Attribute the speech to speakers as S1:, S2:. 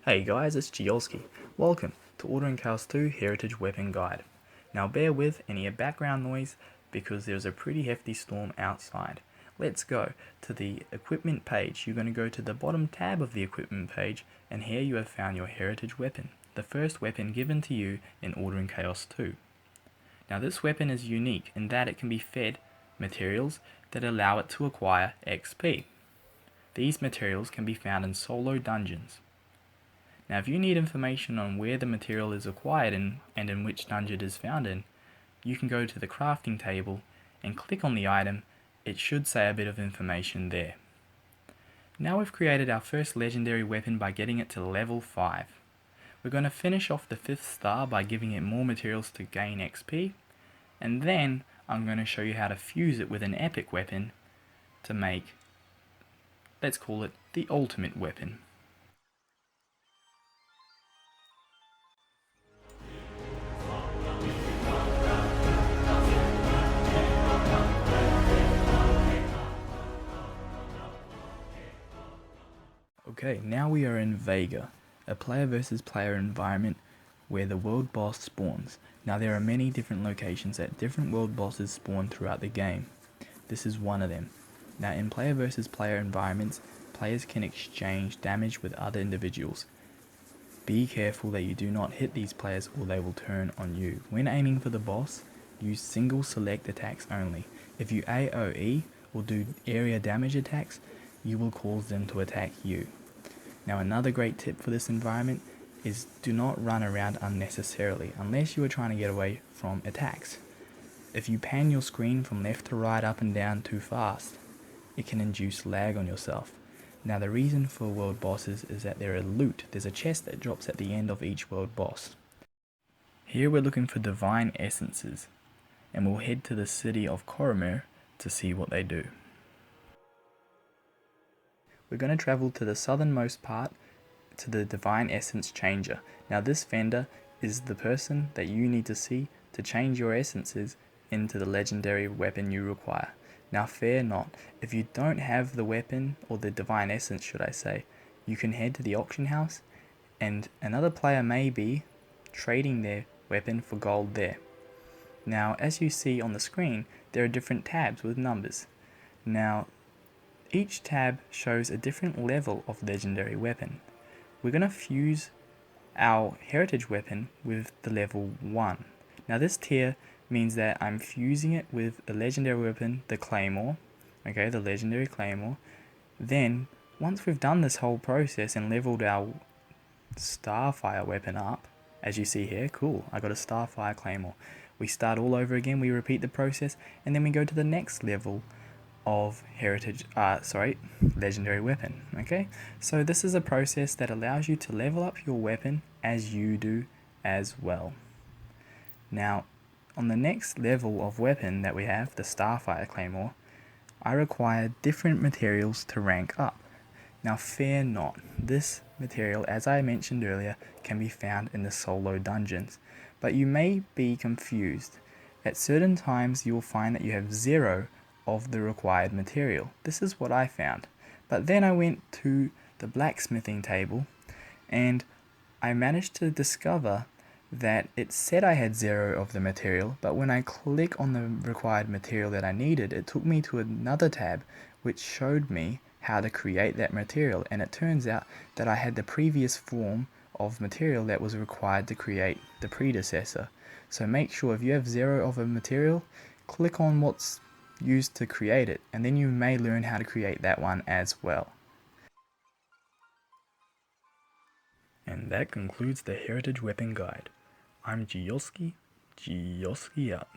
S1: Hey guys, it's GiausKi. Welcome to Ordering Chaos 2 Heritage Weapon Guide. Now bear with any background noise because there's a pretty hefty storm outside. Let's go to the equipment page. You're going to go to the bottom tab of the equipment page, and here you have found your heritage weapon, the first weapon given to you in Ordering Chaos 2. Now this weapon is unique in that it can be fed materials that allow it to acquire XP. These materials can be found in solo dungeons. Now if you need information on where the material is acquired and in which dungeon it is found in, you can go to the crafting table and click on the item. It should say a bit of information there. Now we've created our first legendary weapon by getting it to level 5. We're going to finish off the 5th star by giving it more materials to gain XP, and then I'm going to show you how to fuse it with an epic weapon to make, let's call it the ultimate weapon. Okay, now we are in Vega, a player versus player environment where the world boss spawns. Now there are many different locations that different world bosses spawn throughout the game. This is one of them. Now in player versus player environments, players can exchange damage with other individuals. Be careful that you do not hit these players or they will turn on you. When aiming for the boss, use single select attacks only. If you AoE or do area damage attacks, you will cause them to attack you. Now another great tip for this environment is do not run around unnecessarily unless you are trying to get away from attacks. If you pan your screen from left to right, up and down too fast, it can induce lag on yourself. Now the reason for world bosses is that there are loot. There's a chest that drops at the end of each world boss. Here we're looking for divine essences, and we'll head to the city of Coromir to see what they do. We're going to travel to the southernmost part to the Divine Essence Changer. Now this vendor is the person that you need to see to change your essences into the legendary weapon you require. Now fear not, if you don't have the weapon, or the Divine Essence should I say, you can head to the auction house and another player may be trading their weapon for gold there. Now as you see on the screen, there are different tabs with numbers. Now each tab shows a different level of legendary weapon. We're going to fuse our heritage weapon with the level 1. Now this tier means that I'm fusing it with the legendary weapon, the Claymore. Okay, the legendary Claymore. Then, once we've done this whole process and leveled our Starfire weapon up, as you see here, cool, I got a Starfire Claymore. We start all over again, we repeat the process, and then we go to the next level of legendary weapon. Okay, so this is a process that allows you to level up your weapon as you do as well. Now on the next level of weapon that we have, the Starfire Claymore, I require different materials to rank up. Now fear not, this material, as I mentioned earlier, can be found in the solo dungeons, but you may be confused. At certain times you will find that you have 0 of the required material. This is what I found. But then I went to the blacksmithing table and I managed to discover that it said I had 0 of the material, but when I click on the required material that I needed, it took me to another tab which showed me how to create that material, and it turns out that I had the previous form of material that was required to create the predecessor. So make sure if you have 0 of a material, click on what's used to create it, and then you may learn how to create that one as well. And that concludes the Heritage Weapon Guide. I'm GiausKi out.